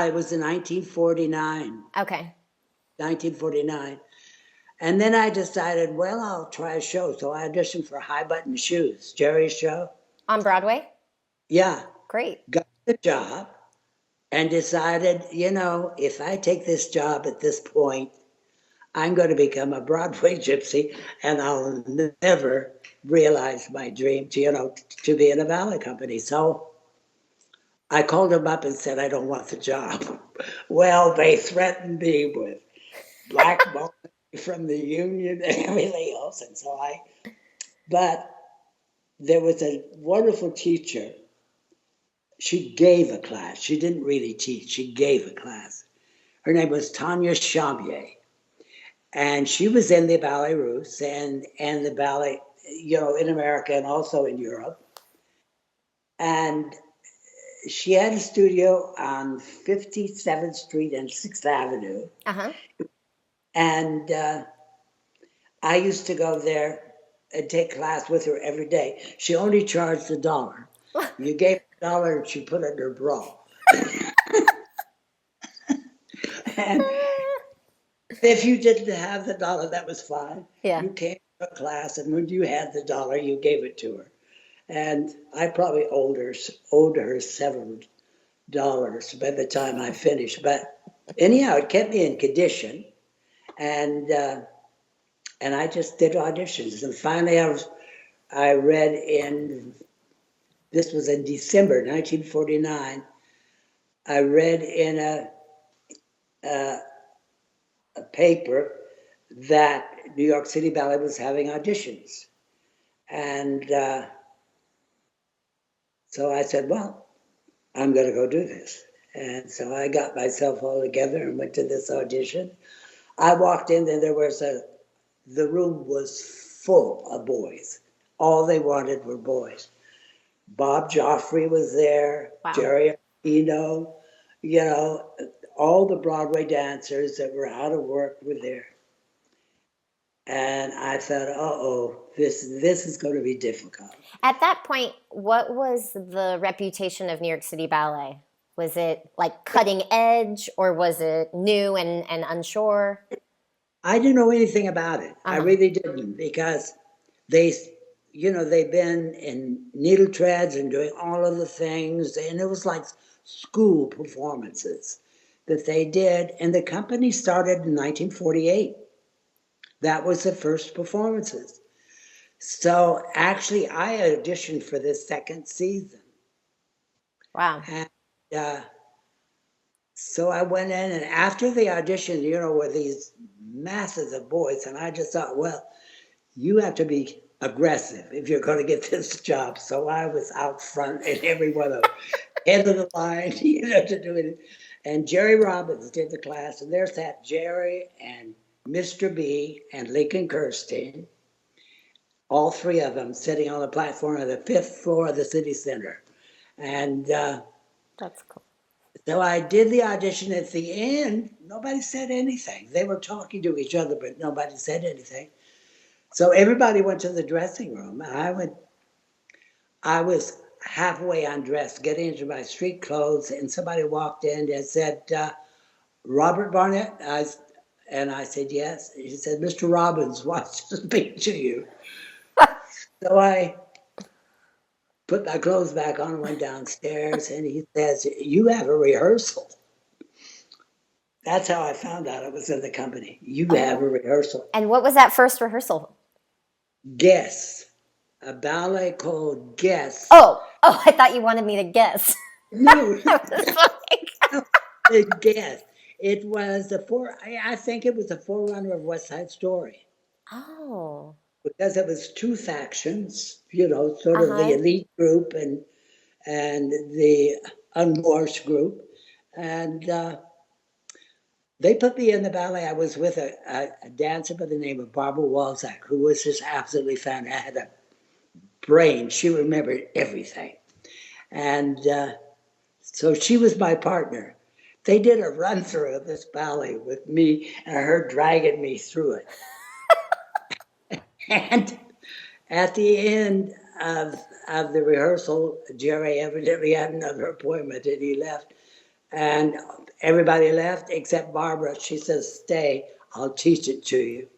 It was in 1949. Okay. 1949. And then I decided, well, I'll try a show. So I auditioned for High Button Shoes, Jerry's show. On Broadway? Yeah, Great. got the job and decided, if I take this job at this point, I'm going to become a Broadway gypsy and I'll never realize my dream to be in a ballet company. So I called them up and said, I don't want the job. Well, they threatened me with blackballing from the union and everything else. But there was a wonderful teacher. She gave a class. She didn't really teach. She gave a class. Her name was Tanya Chamier. And she was in the Ballet Russe and the ballet, in America and also in Europe. And she had a studio on 57th Street and 6th Avenue. Uh-huh. And I used to go there and take class with her every day. She only charged $1. You gave $1 and she put it in her bra. And if you didn't have the $1, that was fine. Yeah. You came to class, and when you had the $1, you gave it to her. And I probably owed her $7 by the time I finished. But anyhow, it kept me in condition, and I just did auditions. And finally, I read in, this was in December 1949. I read in a paper that New York City Ballet was having auditions. And so I said, well, I'm going to go do this. And so I got myself all together and went to this audition. I walked in and the room was full of boys. All they wanted were boys. Bob Joffrey was there, Wow. Jerry Arpino, all the Broadway dancers that were out of work were there. And I thought, this is going to be difficult. At that point, what was the reputation of New York City Ballet? Was it like cutting edge, or was it new and unsure? I didn't know anything about it. I Uh-huh. really didn't, because they've been in needle treads and doing all of the things, and it was like school performances that they did. And the company started in 1948. That was the first performances. So actually, I auditioned for the second season. Wow. And so I went in, and after the audition, were these masses of boys, and I just thought, well, you have to be aggressive if you're going to get this job. So I was out front and every one of them, head of the line, to do it. And Jerry Robbins did the class, and there sat Jerry and Mr. B and Lincoln Kirstein, all three of them sitting on the platform of the 5th floor of the city center. And That's cool. so I did the audition. At the end, nobody said anything. They were talking to each other, but nobody said anything. So everybody went to the dressing room. I was halfway undressed, getting into my street clothes, and somebody walked in and said, Robert Barnett? And I said, yes. He said, Mr. Robbins wants to speak to you. So I put my clothes back on and went downstairs, and he says, you have a rehearsal. That's how I found out I was in the company. You have a rehearsal. And what was that first rehearsal? Guess. A ballet called Guess. Oh, I thought you wanted me to guess. No. I was like, Guess. It was I think it was a forerunner of West Side Story. oh. Because it was two factions, sort of the elite group and the unwashed group. And they put me in the ballet. I was with a dancer by the name of Barbara Walczak, who was just absolutely fantastic. Had a brain. She remembered everything. And so she was my partner. They did a run through of this ballet with me and her dragging me through it. And at the end of the rehearsal, Jerry evidently had another appointment and he left. And everybody left except Barbara. She says, stay, I'll teach it to you.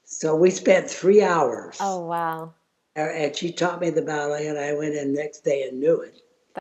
So we spent 3 hours. Oh, wow. And she taught me the ballet, and I went in next day and knew it.